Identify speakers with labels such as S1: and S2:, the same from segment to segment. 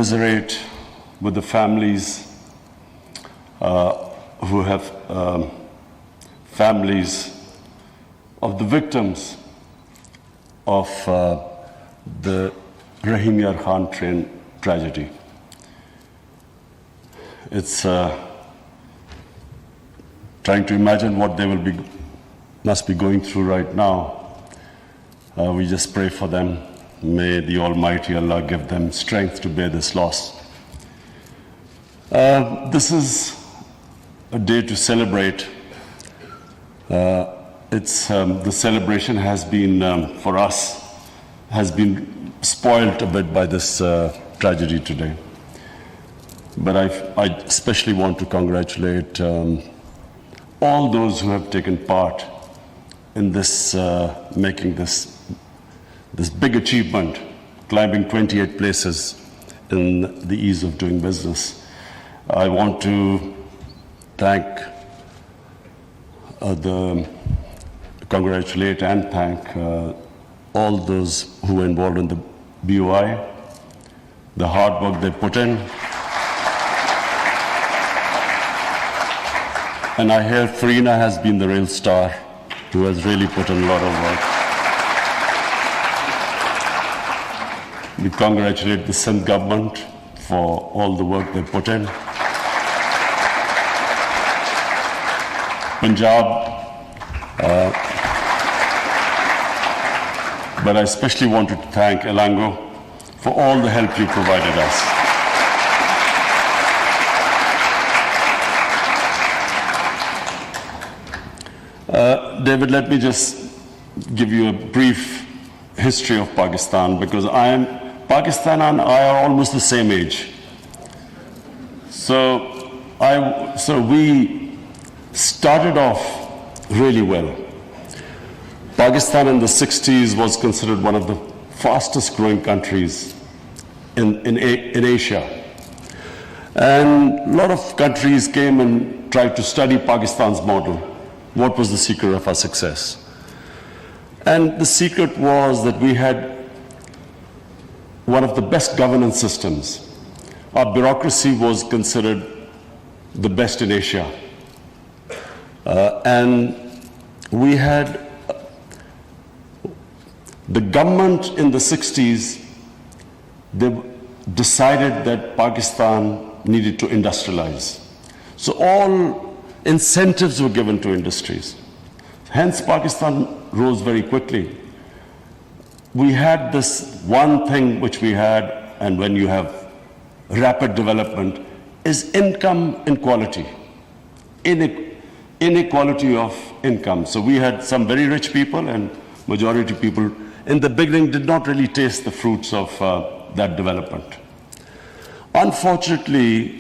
S1: commiserate with the families who have families of the victims of the Rahim Yar Khan train tragedy. It's trying to imagine what they must be going through right now. We just pray for them. May the Almighty Allah give them strength to bear this loss. This is a day to celebrate. The celebration has been, for us, has been spoiled a bit by this tragedy today. But I especially want to congratulate all those who have taken part in this, making this big achievement, climbing 28 places in the ease of doing business. I want to congratulate and thank all those who were involved in the BOI, the hard work they put in. And I hear Farina has been the real star, who has really put in a lot of work. We congratulate the Sindh government for all the work they put in. Punjab, but I especially wanted to thank Elango for all the help you provided us. David, let me just give you a brief history of Pakistan, because Pakistan and I are almost the same age. So we started off really well. Pakistan in the 60s was considered one of the fastest growing countries in Asia. And a lot of countries came and tried to study Pakistan's model. What was the secret of our success? And the secret was that we had one of the best governance systems. Our bureaucracy was considered the best in Asia. And we had the government in the 60s, they decided that Pakistan needed to industrialize. So all incentives were given to industries. Hence, Pakistan rose very quickly. We had this one thing which we had, and when you have rapid development, is income inequality. Inequality of income. So we had some very rich people, and majority people in the beginning did not really taste the fruits of that development. Unfortunately,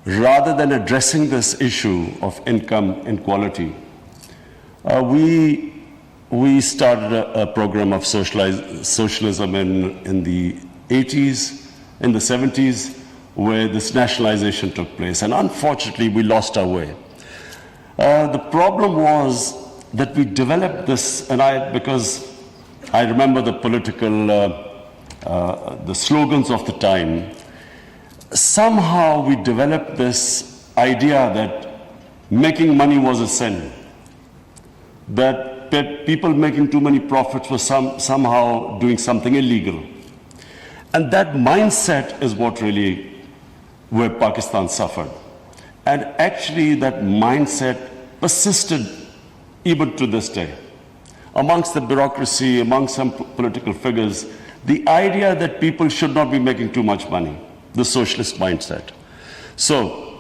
S1: rather than addressing this issue of income inequality, we started a program of socialism in the 80s, in the 70s, where this nationalization took place. And unfortunately, we lost our way. The problem was that we developed this, because I remember the political, the slogans of the time. Somehow we developed this idea that making money was a sin, that people making too many profits were somehow doing something illegal. And that mindset is what really, where Pakistan suffered. And actually that mindset persisted even to this day. Amongst the bureaucracy, among some political figures, the idea that people should not be making too much money, the socialist mindset. So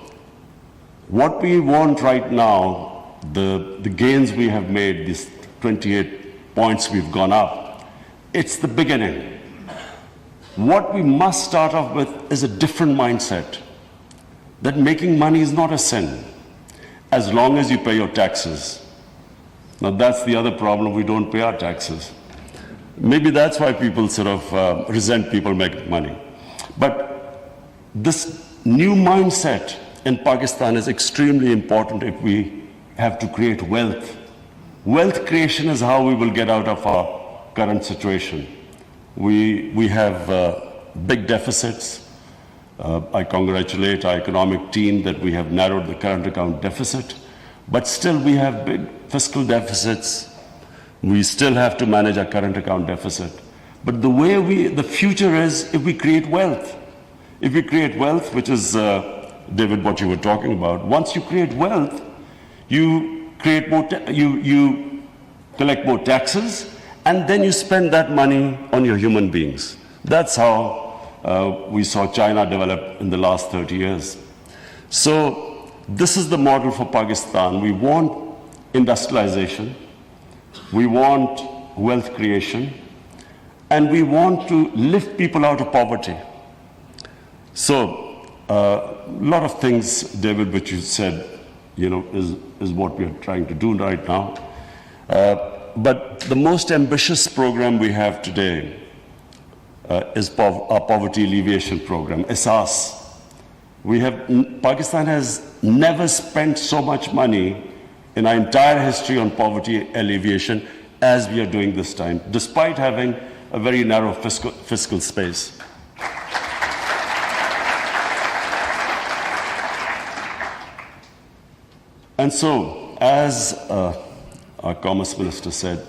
S1: what we want right now, the gains we have made, these 28 points we've gone up, it's the beginning. What we must start off with is a different mindset, that making money is not a sin, as long as you pay your taxes. Now that's the other problem, we don't pay our taxes. Maybe that's why people sort of resent people making money. But this new mindset in Pakistan is extremely important if we have to create wealth. Wealth creation is how we will get out of our current situation. We have big deficits. I congratulate our economic team that we have narrowed the current account deficit, but still we have big fiscal deficits. We still have to manage our current account deficit. But the future is if we create wealth. If we create wealth, which is, David, what you were talking about, once you create wealth, you create more, you collect more taxes, and then you spend that money on your human beings. That's how we saw China develop in the last 30 years. So this is the model for Pakistan. We want industrialization, we want wealth creation, and we want to lift people out of poverty. So a lot of things, David, which you said, is what we are trying to do right now. But the most ambitious program we have today is our poverty alleviation program, ESAS. Pakistan has never spent so much money in our entire history on poverty alleviation as we are doing this time, despite having a very narrow fiscal space. And so, as our Commerce Minister said,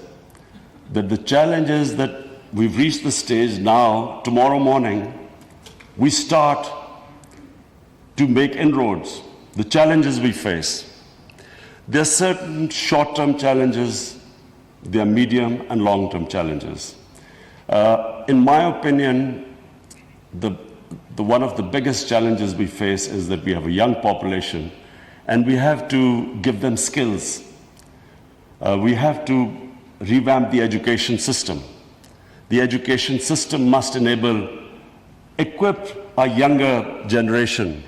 S1: that the challenge is that we've reached the stage now, tomorrow morning, we start to make inroads. The challenges we face. There are certain short-term challenges, there are medium and long-term challenges. In my opinion, one of the biggest challenges we face is that we have a young population and we have to give them skills. We have to revamp the education system. The education system must equip our younger generation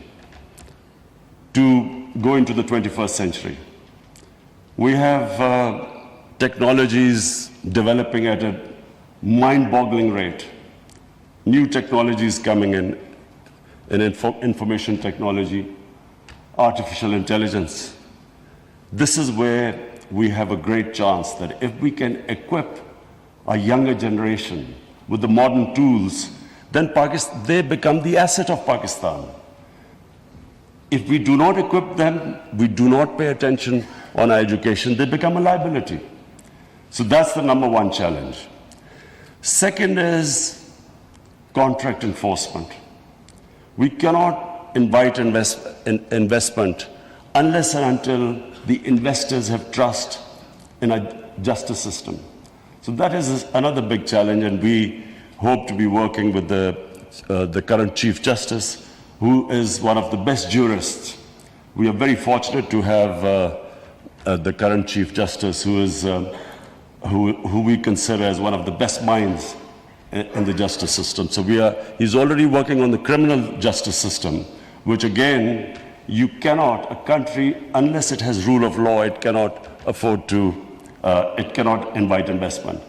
S1: to go into the 21st century. We have technologies developing at a mind-boggling rate. New technologies coming in information technology, artificial intelligence. This is where we have a great chance that if we can equip our younger generation with the modern tools, then they become the asset of Pakistan. If we do not equip them, we do not pay attention on our education, they become a liability. So that's the number one challenge. Second is contract enforcement. We cannot invite investment unless and until the investors have trust in our justice system. So that is another big challenge, and we hope to be working with the current Chief Justice, who is one of the best jurists. We are very fortunate to have the current Chief Justice, who we consider as one of the best minds in the justice system. So he's already working on the criminal justice system, which again, a country, unless it has rule of law, it cannot afford to, it cannot invite investment.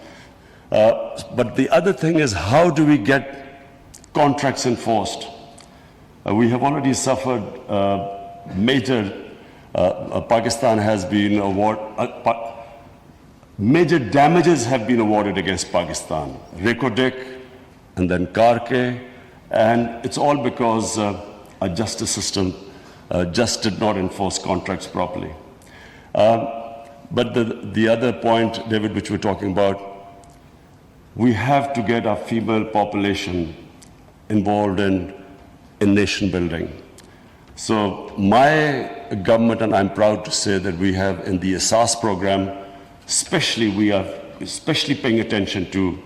S1: But the other thing is, how do we get contracts enforced? We have already suffered Pakistan has been major damages have been awarded against Pakistan. Rekodik and then Karke, and it's all because our justice system just did not enforce contracts properly. But the other point, David, which we're talking about, we have to get our female population involved in nation building. So my government, and I'm proud to say that we have in the ESAS program, we are especially paying attention to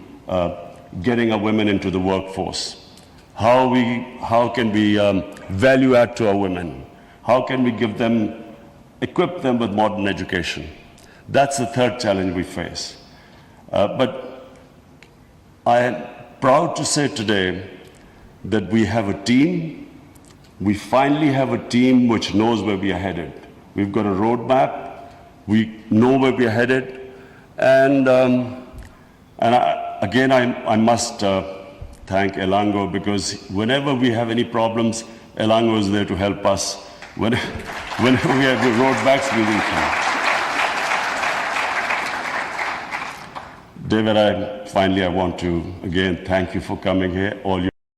S1: getting our women into the workforce. How can we value add to our women? How can we equip them with modern education? That's the third challenge we face. But I am proud to say today that we have a team. We finally have a team which knows where we are headed. We've got a roadmap. We know where we are headed. And I must thank Elango, because whenever we have any problems, Elango is there to help us. Whenever we have the roadbacks, we will come. David, finally I want to again thank you for coming here. All your